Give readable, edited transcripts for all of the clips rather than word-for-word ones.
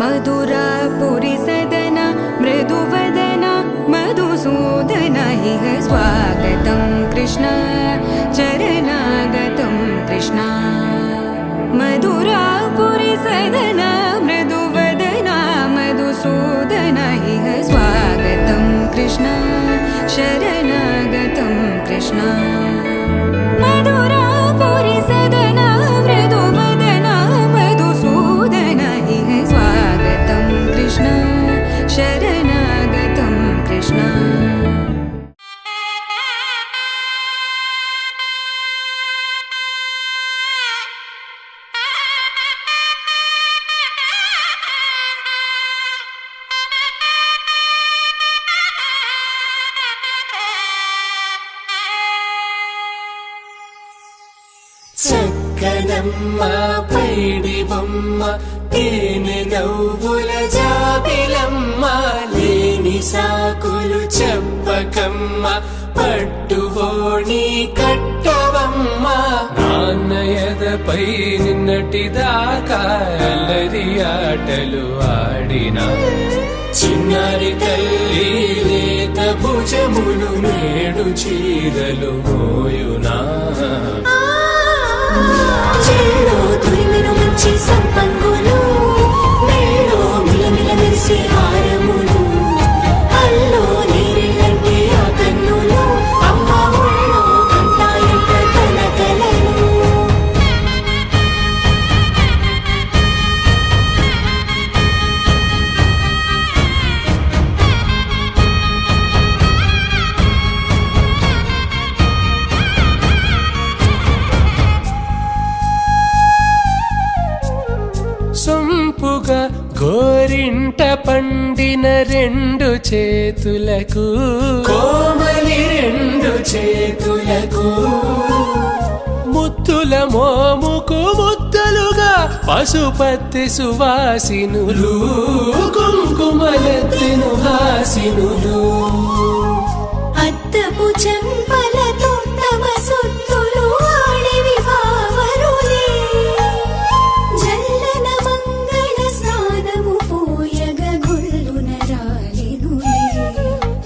मधुरापुरी सदन मृदुवदन मधुसूदन इह स्वागतं कृष्ण चरणागतं कृष्ण मधुरापुरी सदन मृदुवदन मधुसूदन इह स्वागतं कृष्ण शरणागतं कृष्ण मधुरापुरी सदन मृदुवदन मधुसूदन इह स्वागतं कृष्ण शरणागतं कृष्ण చక్కనమ్మ పైడి బొమ్మ తేనె నవ్వుల జాబిలమ్మ లేని సాకులు చెప్పకమ్మ పట్టువోణి కట్టవమ్మ నాన్నయదపై నిన్నటిదాకా అల్లరి ఆటలు ఆడినా చిన్నారి తల్లి లేత భుజములు నేడు చీరలు మోయునా చెల్లో తురిమిన మంచి సంపంగులు మెల్లో మిలమిల మెరిసే హారములు అల్లో నీరెళ్ళంటే ఆ కన్నులు అమ్మ ఒళ్ళో కంటాయంట తన కలలు సొంపుగా గోరింట పండిన రెండు చేతులకు కోమలి రెండు చేతులకు ముద్దుల మోముకు ముద్దలుగా పశుపతి సువాసినులు కుంకుమలెత్తిను హాసినులు అద్దపు చెంపలతో తమ సొత్తులు ఆడివి భావరులే జల్లన మంగళ స్నానము పోయగ గొల్లున రాలినులే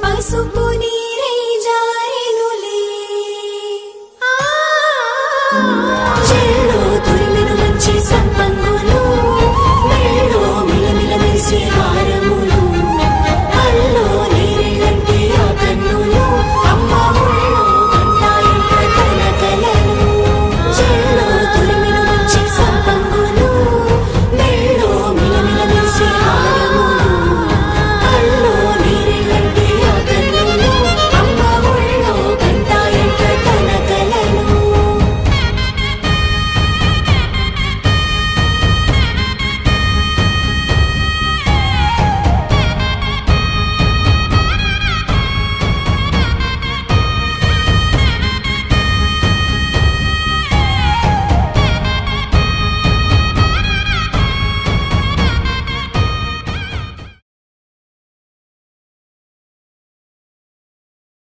పసుపు నీరై జారినులే